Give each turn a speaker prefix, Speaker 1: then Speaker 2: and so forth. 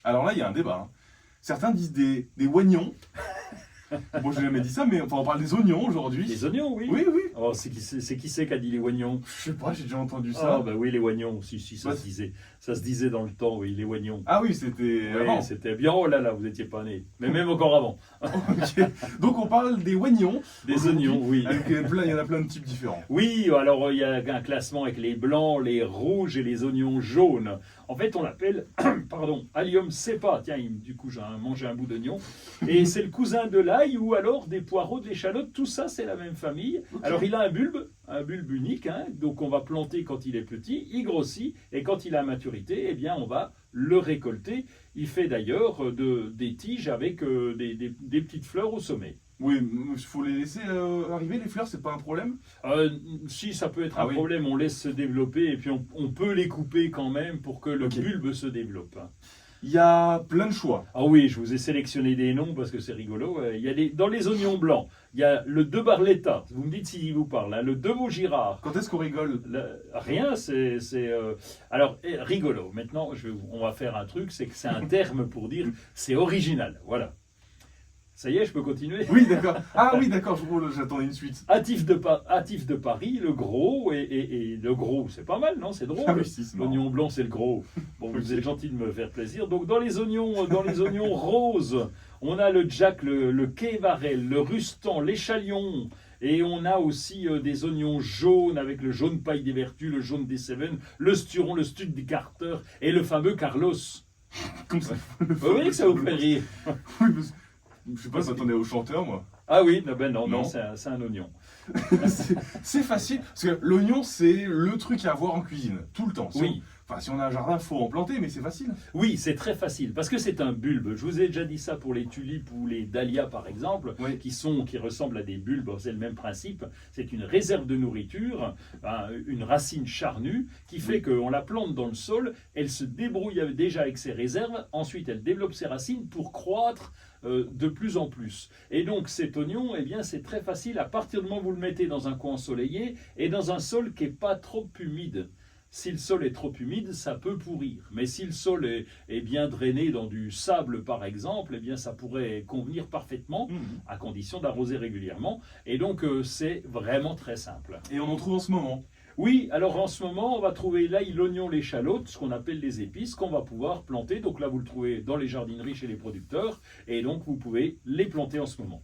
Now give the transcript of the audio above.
Speaker 1: Alors là, il y a un débat, hein. Certains disent des oignons. Bon, j'ai jamais dit ça, mais enfin, on parle des oignons aujourd'hui.
Speaker 2: Les oignons, oui.
Speaker 1: Oui, oui.
Speaker 2: Oh, c'est qui c'est qui a dit les oignons?
Speaker 1: Je sais pas, j'ai déjà entendu
Speaker 2: Ah,
Speaker 1: ça.
Speaker 2: bah oui, les oignons. Si, ça
Speaker 1: Bah,
Speaker 2: se disait. Ça se disait dans le temps, oui, les oignons.
Speaker 1: Ah oui, c'était
Speaker 2: Oui,
Speaker 1: avant.
Speaker 2: c'était bien. Oh là là, vous n'étiez pas né. Mais même encore avant.
Speaker 1: Ok. Donc on parle des oignons.
Speaker 2: Des
Speaker 1: aujourd'hui,
Speaker 2: oignons, oui.
Speaker 1: Avec il y en a plein de types différents.
Speaker 2: Oui, alors il y a un classement avec les blancs, les rouges et les oignons jaunes. En fait, on l'appelle, pardon, Allium cepa. Tiens, du coup, j'ai mangé un bout d'oignon. Et c'est le cousin de l'ail ou alors des poireaux, de l'échalote. Tout ça, c'est la même famille.
Speaker 1: Ok.
Speaker 2: Alors, il a un bulbe unique. Hein, donc, on va planter quand il est petit. Il grossit. Et quand il a maturité, eh bien, on va le récolter. Il fait d'ailleurs des tiges avec des petites fleurs au sommet.
Speaker 1: Oui, il faut les laisser arriver, les fleurs, c'est pas un problème.
Speaker 2: Si ça peut être
Speaker 1: Ah
Speaker 2: un
Speaker 1: oui.
Speaker 2: problème, on laisse se développer et puis on peut les couper quand même pour que le
Speaker 1: Ok.
Speaker 2: bulbe se développe.
Speaker 1: Il y a plein de choix.
Speaker 2: Ah oui, je vous ai sélectionné des noms parce que c'est rigolo. Il y a dans les oignons blancs, il y a le de Barletta. Vous me dites s'il vous parle. Hein, le de Vaugirard.
Speaker 1: Quand est-ce qu'on rigole?
Speaker 2: Rien, alors rigolo. Maintenant, on va faire un truc, c'est que c'est un terme pour dire c'est original. Voilà. Ça y est, je peux continuer.
Speaker 1: Oui, d'accord. Ah oui, d'accord, j'attendais une suite.
Speaker 2: Hâtif de Paris, le gros, et le gros, c'est pas mal, non? C'est drôle.
Speaker 1: Ah oui, si, c'est marrant.
Speaker 2: L'oignon blanc, c'est le gros. Bon, vous
Speaker 1: Ok.
Speaker 2: êtes gentil de me faire plaisir. Donc, dans les oignons roses, on a le jack, le kévarel, le rustan, l'échalion. Et on a aussi des oignons jaunes avec le jaune paille des vertus, le jaune des Cévennes, le sturon, le stud des Carter et le fameux Carlos.
Speaker 1: Comme ça.
Speaker 2: Vous voyez que ça vous fait rire?
Speaker 1: Oui, je sais pas, je m'attendais au chanteur, moi.
Speaker 2: Ah oui, non,
Speaker 1: Non.
Speaker 2: c'est un oignon.
Speaker 1: C'est facile, parce que l'oignon, c'est le truc à avoir en cuisine, tout le temps.
Speaker 2: Oui.
Speaker 1: Enfin, si on a un jardin, il faut en planter, mais c'est facile.
Speaker 2: Oui, c'est très facile parce que c'est un bulbe. Je vous ai déjà dit ça pour les tulipes ou les dahlias par exemple,
Speaker 1: Oui.
Speaker 2: qui ressemblent à des bulbes. C'est le même principe. C'est une réserve de nourriture, une racine charnue qui fait qu'on la plante dans le sol. Elle se débrouille déjà avec ses réserves. Ensuite, elle développe ses racines pour croître de plus en plus. Et donc cet oignon, eh bien, c'est très facile à partir du moment où vous le mettez dans un coin ensoleillé et dans un sol qui n'est pas trop humide. Si le sol est trop humide, ça peut pourrir. Mais si le sol est bien drainé dans du sable, par exemple, eh bien, ça pourrait convenir parfaitement, à condition d'arroser régulièrement. Et donc, c'est vraiment très simple.
Speaker 1: Et on en trouve en ce moment.
Speaker 2: Oui, alors en ce moment, on va trouver l'ail, l'oignon, l'échalote, ce qu'on appelle les épices, qu'on va pouvoir planter. Donc là, vous le trouvez dans les jardineries chez les producteurs. Et donc, vous pouvez les planter en ce moment.